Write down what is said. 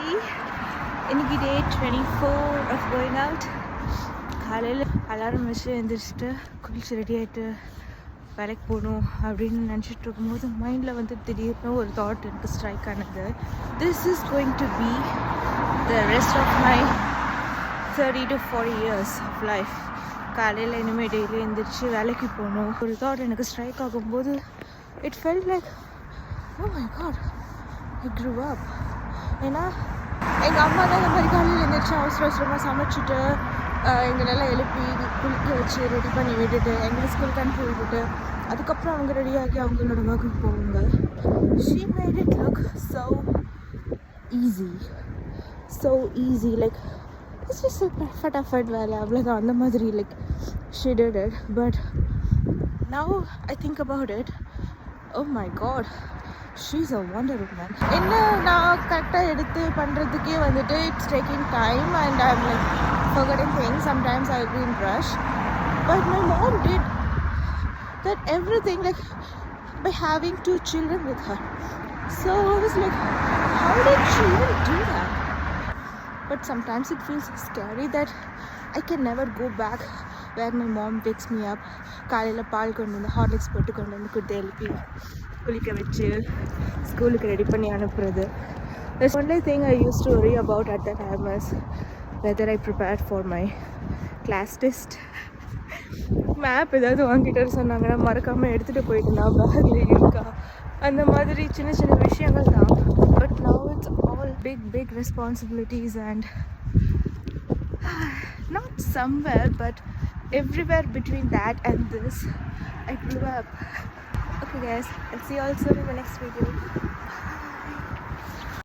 see இன்னைக்கு டே 24 of going out. காலையில் alarm வச்சு எழுந்திரிச்சிட்டு குளிச்சு ரெடி ஆகிட்டு வேலைக்கு போகணும் அப்படின்னு நினச்சிட்டு இருக்கும்போது மைண்டில் வந்து திடீர்னு ஒரு தாட் எனக்கு ஸ்ட்ரைக் ஆனது. This is going to be the rest of my 30 to 40 years of life. காலையில் இனிமேல் டெய்லி எழுந்திரிச்சு வேலைக்கு போகணும் ஒரு தாட் எனக்கு ஸ்ட்ரைக் ஆகும்போது it felt like oh my god I grew up. ஏன்னா எங்கள் அம்மா தான் இந்த மாதிரி காலையில் எழுந்திரிச்சு அவசரமாக சமைச்சிட்டு எங்களெல்லாம் எழுப்பி குளிக்க வச்சு ரெடி பண்ணி விட்டுட்டு எங்களை ஸ்கூலுக்கு அனுப்பி விட்டுட்டு அதுக்கப்புறம் அவங்க ரெடியாகி அவங்களோட ஒர்க்குக்கு போவாங்க. She made it look so easy like it's just ஃபட்டாஃபட் வேலை அவ்வளோதான் அந்த மாதிரி like she did it. But now I think about it, oh my god she's a wonder woman. என்ன நான் கரெக்டாக எடுத்து பண்ணுறதுக்கே வந்துட்டு it's taking time and I am like forgetting things. Sometimes I'll be in rush, but my mom did that everything like by having 2 children with her. So I was like, how did she even do that? But sometimes it feels scary that I can never go back where my mom picks me up. காலையில் பால் கொண்டு வந்து Horlicks போட்டு கொண்டு வந்து கொடுத்து எழுப்பி குளிக்க வச்சு ஸ்கூலுக்கு ரெடி பண்ணி அனுப்புறது. The only thing I used to worry about at that time was whether I prepared for my class test. Map ஏதாவது வாங்கிட்டு வர சொன்னாங்கன்னா மறக்காமல் எடுத்துகிட்டு போயிட்டு நான் பேக்கில் இருக்கா அந்த மாதிரி சின்ன சின்ன விஷயங்கள் தான். But now it's all big responsibilities and not somewhere but everywhere between that and this I grew up. Okay guys, I'll see you all soon in the next video.